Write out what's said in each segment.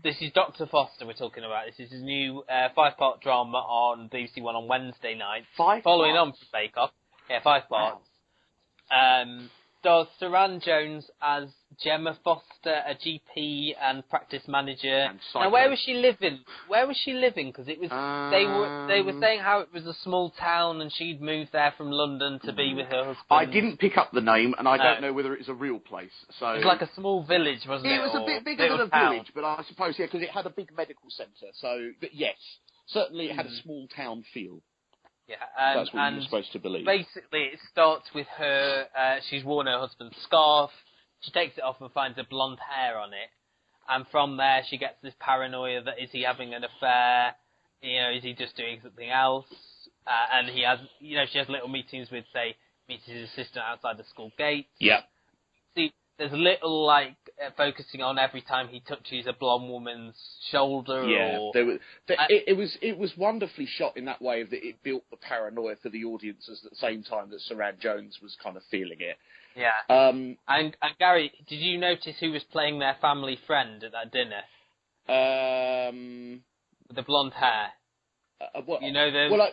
this is Dr. Foster we're talking about. This is his new 5-part drama on BBC One on Wednesday night. 5 following parts? on from Bake Off. Yeah, 5 parts. Stars Saran Jones as Gemma Foster, a GP and practice manager. And now, where was she living? Because it was they were saying how it was a small town and she'd moved there from London to be with her husband. I didn't pick up the name, and I don't know whether it's a real place. So it was like a small village, wasn't it? It was a bit bigger than a village, but I suppose because it had a big medical centre. So, but yes, certainly it had a small town feel. Yeah, that's what you're supposed to believe. Basically, it starts with her. She's worn her husband's scarf. She takes it off and finds a blonde hair on it. And from there, she gets this paranoia that is he having an affair? Is he just doing something else? And he has, she has little meetings with, say, meets his assistant outside the school gates. Yeah. See, there's a little focusing on every time he touches a blonde woman's shoulder. Yeah, it was wonderfully shot in that way that it built the paranoia for the audiences at the same time that Saran Jones was kind of feeling it. Yeah. And Gary, did you notice who was playing their family friend at that dinner? With the blonde hair. What?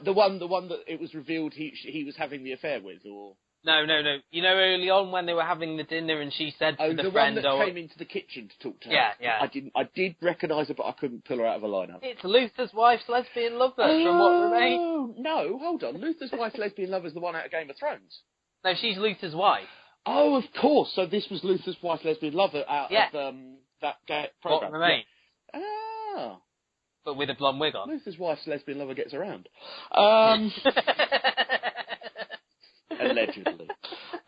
The one that it was revealed he was having the affair with, or. No. Early on when they were having the dinner and she said to the friend... one that came into the kitchen to talk to her. Yeah. I did recognise her, but I couldn't pull her out of a lineup. It's Luther's wife's lesbian lover from What Remains. Oh, no, hold on. Luther's wife's lesbian lover is the one out of Game of Thrones. No, she's Luther's wife. Oh, of course. So this was Luther's wife's lesbian lover out of that programme. What Remains. Yeah. Ah. But with a blonde wig on. Luther's wife's lesbian lover gets around. Allegedly.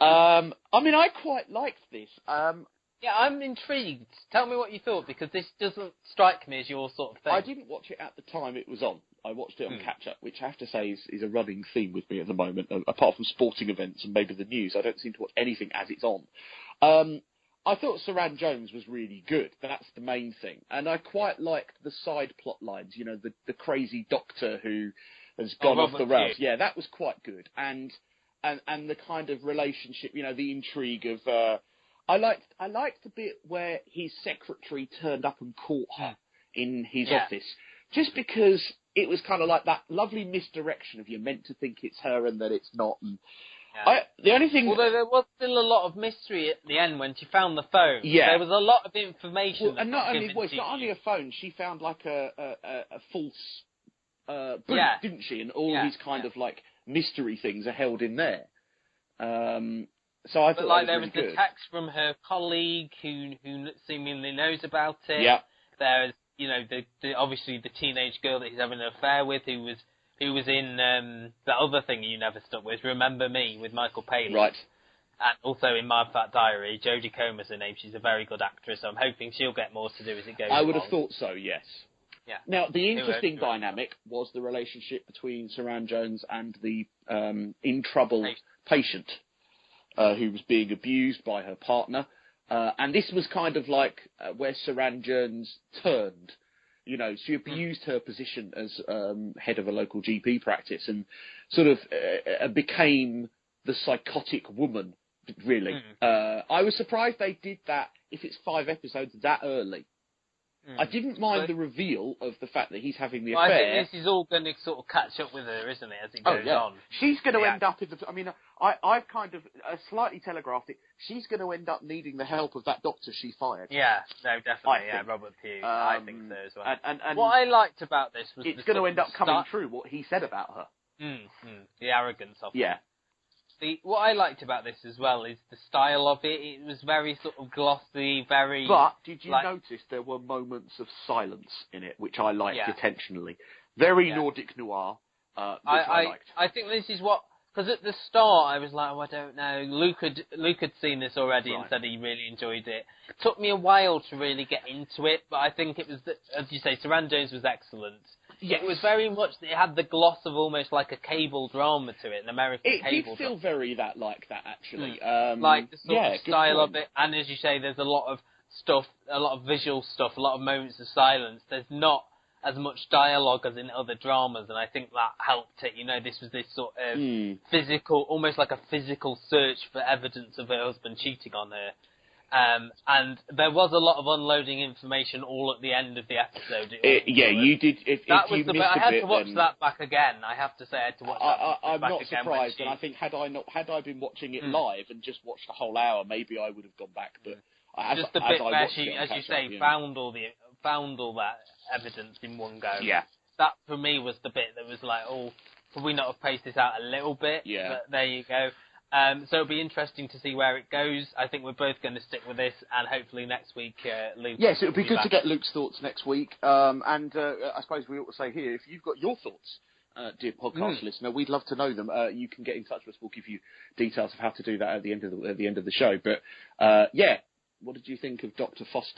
I quite liked this. Yeah, I'm intrigued. Tell me what you thought, because this doesn't strike me as your sort of thing. I didn't watch it at the time it was on. I watched it on catch-up, which I have to say is a running theme with me at the moment. Apart from sporting events and maybe the news, I don't seem to watch anything as it's on. I thought Saran Jones was really good. That's the main thing. And I quite liked the side plot lines, the crazy doctor who has gone off the rails. Yeah, that was quite good. And the kind of relationship, the intrigue of... I liked the bit where his secretary turned up and caught her in his office, just because it was kind of like that lovely misdirection of you're meant to think it's her and that it's not. And the only thing... Although there was still a lot of mystery at the end when she found the phone. Yeah. There was a lot of information. Well, and it's not only a phone, she found like a false boot, didn't she? And all these kind of like mystery things are held in there. So I thought there was the text from her colleague who seemingly knows about it. Yeah. There's obviously the teenage girl that he's having an affair with, who was in that other thing you never stuck with, Remember Me, with Michael Palin. Right. And also in My Fat Diary, Jodie Comer's her name. She's a very good actress, so I'm hoping she'll get more to do as it goes on. I would have thought so, yes. Yeah. Now, the interesting dynamic was the relationship between Saran Jones and the in-trouble patient. Who was being abused by her partner. And this was kind of like where Saran Jones turned. She abused her position as head of a local GP practice and sort of became the psychotic woman, really. I was surprised they did that, if it's 5 episodes, that early. I didn't mind the reveal of the fact that he's having the affair. I think this is all going to sort of catch up with her, isn't it, as it goes on? She's going to end up in the... I've kind of slightly telegraphed it. She's going to end up needing the help of that doctor she fired. Yeah, no, definitely, Robert Pugh. I think so as well. And what I liked about this was... It's going to end up coming true, what he said about her. The arrogance of her. What I liked about this as well is the style of it. It was very sort of glossy, very... But did you notice there were moments of silence in it, which I liked intentionally? Very Nordic noir, which I liked. I think this is what... Because at the start, I was like, I don't know. Luke had seen this already and said he really enjoyed it. It took me a while to really get into it, but I think it was, as you say, Saran Jones was excellent. Yes. It was very much, it had the gloss of almost like a cable drama to it, an American cable drama. It did feel very like that, actually. Like the sort of style of it, and as you say, there's a lot of stuff, a lot of visual stuff, a lot of moments of silence. There's not as much dialogue as in other dramas, and I think that helped it. This was this sort of physical, almost like a physical search for evidence of her husband cheating on her. And there was a lot of unloading information all at the end of the episode. You did. If was you the missed bit. I had bit, to watch then that back again. I have to say, I had to watch that I'm back not again. surprised, and I think had I been watching it live and just watched the whole hour, maybe I would have gone back. But just the bit where she, as you say, found all that evidence in one go. Yeah. That for me was the bit that was like, oh, could we not have paced this out a little bit? Yeah. But there you go. So it'll be interesting to see where it goes. I think we're both going to stick with this, and hopefully next week, Luke. Yes, it would be good back. to get Luke's thoughts next week. And I suppose we ought to say here, if you've got your thoughts, dear podcast listener, we'd love to know them. You can get in touch with us. We'll give you details of how to do that at the end of the show. But what did you think of Dr. Foster?